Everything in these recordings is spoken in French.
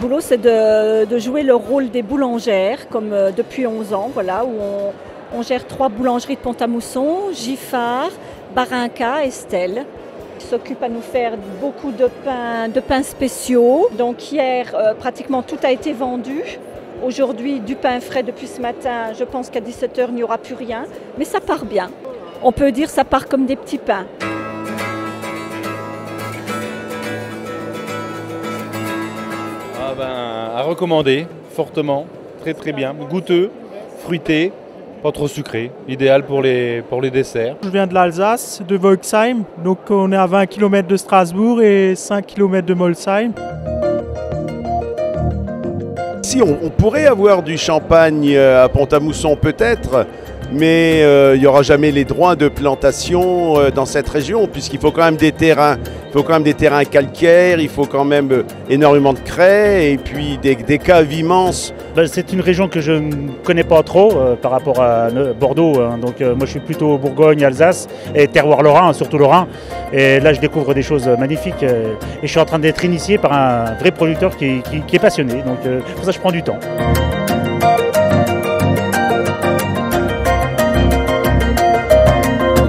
boulot, c'est de jouer le rôle des boulangères, comme depuis 11 ans, voilà, où on gère 3 boulangeries de Pont-à-Mousson, Giffard, Barinca et Estelle. Ils s'occupent à nous faire beaucoup de pains spéciaux. Donc hier, pratiquement tout a été vendu. Aujourd'hui, du pain frais depuis ce matin. Je pense qu'à 17h, il n'y aura plus rien. Mais ça part bien. On peut dire que ça part comme des petits pains. À recommander fortement, très très bien, goûteux, fruité, pas trop sucré, idéal pour les desserts. Je viens de l'Alsace, de Volksheim, donc on est à 20 km de Strasbourg et 5 km de Molsheim. Si on pourrait avoir du champagne à Pont-à-Mousson peut-être, mais il n'y aura jamais les droits de plantation dans cette région, puisqu'il faut quand même des terrains, calcaires, il faut quand même énormément de craie et puis des caves immenses. C'est une région que je ne connais pas trop par rapport à Bordeaux, hein. Donc moi je suis plutôt Bourgogne, Alsace et terroir lorrain, surtout lorrain. Et là je découvre des choses magnifiques et je suis en train d'être initié par un vrai producteur qui est passionné. Donc pour ça je prends du temps.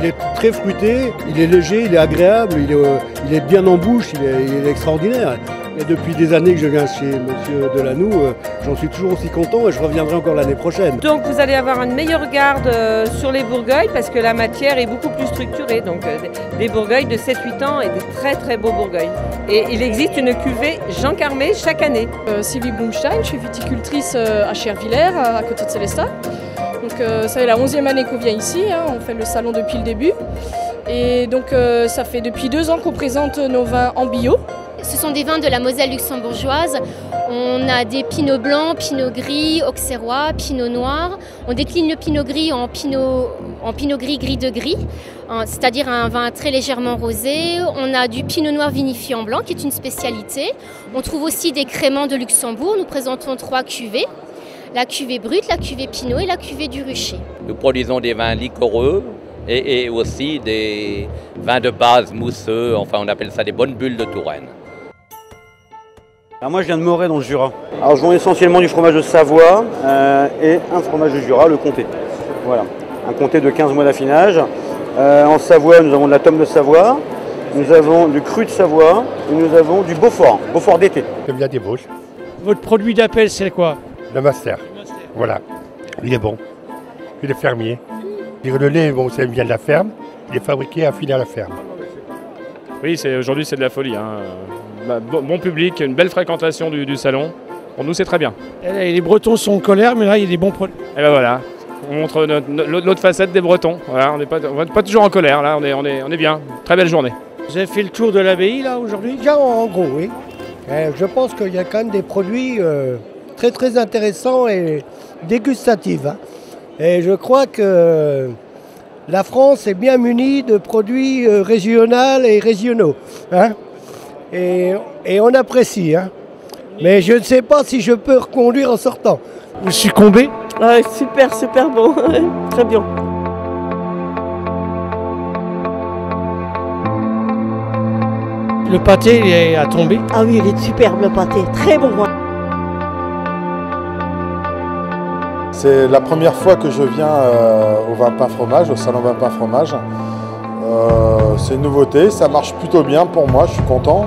Il est très fruité, il est léger, il est agréable, il est bien en bouche, il est extraordinaire. Et depuis des années que je viens chez Monsieur Delanoux, j'en suis toujours aussi content et je reviendrai encore l'année prochaine. Donc vous allez avoir une meilleure garde sur les bourgogne parce que la matière est beaucoup plus structurée. Donc des bourgogne de 7-8 ans et des très très beaux bourgogne. Et il existe une cuvée Jean Carmé chaque année. Sylvie Blumstein, je suis viticultrice à Chervillers, à côté de Célestat. Donc ça fait la 11e année qu'on vient ici, hein, on fait le salon depuis le début. Et donc ça fait depuis 2 ans qu'on présente nos vins en bio. Ce sont des vins de la Moselle luxembourgeoise. On a des pinots blancs, pinot gris, auxerrois, pinot noir. On décline le pinot gris en pinot gris, gris de gris, c'est-à-dire un vin très légèrement rosé. On a du pinot noir vinifié en blanc qui est une spécialité. On trouve aussi des créments de Luxembourg. Nous présentons 3 cuvées. La cuvée brute, la cuvée pinot et la cuvée du rucher. Nous produisons des vins liquoreux et aussi des vins de base mousseux, enfin on appelle ça des bonnes bulles de Touraine. Alors moi je viens de Moret dans le Jura. Alors je vends essentiellement du fromage de Savoie et un fromage de Jura, le comté. Voilà, un comté de 15 mois d'affinage. En Savoie nous avons de la tome de Savoie, nous avons du cru de Savoie et nous avons du Beaufort, Beaufort d'été. Je viens des Vosges. Votre produit d'appel c'est quoi? Le master. Voilà, il est bon. Il est fermier. Le lait, bon, ça vient de la ferme. Il est fabriqué, affiné à la ferme. Oui, aujourd'hui c'est de la folie. Hein. Bon public, une belle fréquentation du salon. Pour nous c'est très bien. Et les Bretons sont en colère, mais là il y a des bons produits. Et ben voilà, on montre l'autre facette des Bretons. Voilà, on n'est pas toujours en colère, là on est bien. Très belle journée. Vous avez fait le tour de l'abbaye là aujourd'hui? Déjà en gros, oui. Je pense qu'il y a quand même des produits très très intéressants et dégustatifs. Hein. Et je crois que la France est bien munie de produits régionaux et régionaux. Hein. Et on apprécie. Hein. Mais je ne sais pas si je peux reconduire en sortant. Vous succombez? Ah, super bon. Très bien. Le pâté il est à tomber? Ah oui, il est superbe le pâté. Très bon. C'est la première fois que je viens au Vin Pain Fromage, au salon Vin Pain Fromage. C'est une nouveauté, ça marche plutôt bien pour moi, je suis content.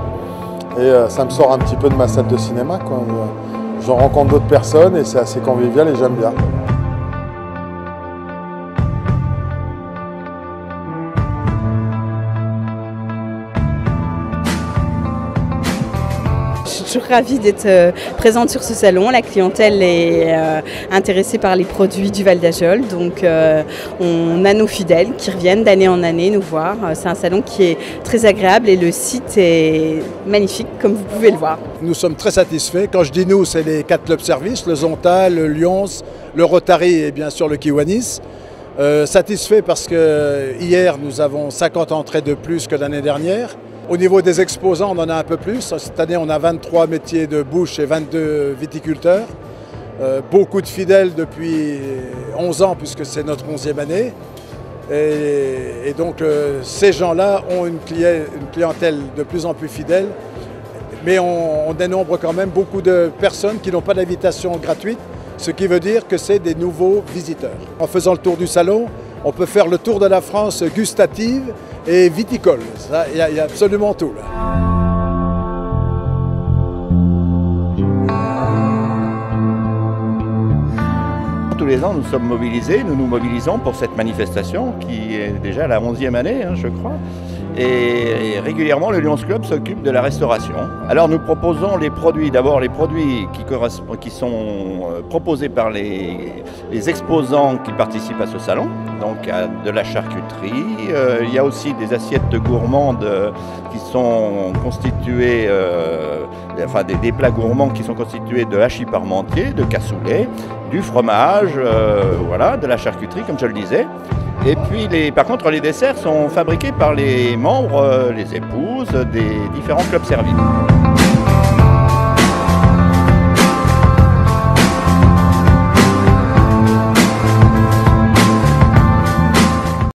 Et ça me sort un petit peu de ma salle de cinéma, quoi. Je rencontre d'autres personnes et c'est assez convivial et j'aime bien. Je suis toujours ravie d'être présente sur ce salon. La clientèle est intéressée par les produits du Val d'Ajol. Donc on a nos fidèles qui reviennent d'année en année nous voir. C'est un salon qui est très agréable et le site est magnifique comme vous pouvez le voir. Nous sommes très satisfaits. Quand je dis nous, c'est les 4 clubs services, le Zonta, le Lyons, le Rotary et bien sûr le Kiwanis. Satisfait parce que hier nous avons 50 entrées de plus que l'année dernière. Au niveau des exposants, on en a un peu plus. Cette année, on a 23 métiers de bouche et 22 viticulteurs. Beaucoup de fidèles depuis 11 ans, puisque c'est notre 11e année. Et donc, ces gens-là ont une clientèle de plus en plus fidèle. mais on dénombre quand même beaucoup de personnes qui n'ont pas d'invitation gratuite, ce qui veut dire que c'est des nouveaux visiteurs. En faisant le tour du salon, on peut faire le tour de la France gustative et viticole. Il y a absolument tout là. Tous les ans, nous sommes mobilisés, nous nous mobilisons pour cette manifestation qui est déjà la 11e année, je crois. Et régulièrement, le Lions Club s'occupe de la restauration. Alors nous proposons les produits, d'abord les produits qui sont proposés par les exposants qui participent à ce salon. Donc de la charcuterie, il y a aussi des assiettes gourmandes qui sont constituées, enfin des plats gourmands qui sont constitués de hachis parmentier, de cassoulet, du fromage, voilà, de la charcuterie comme je le disais. Et puis par contre les desserts sont fabriqués par les membres, les épouses des différents clubs servis.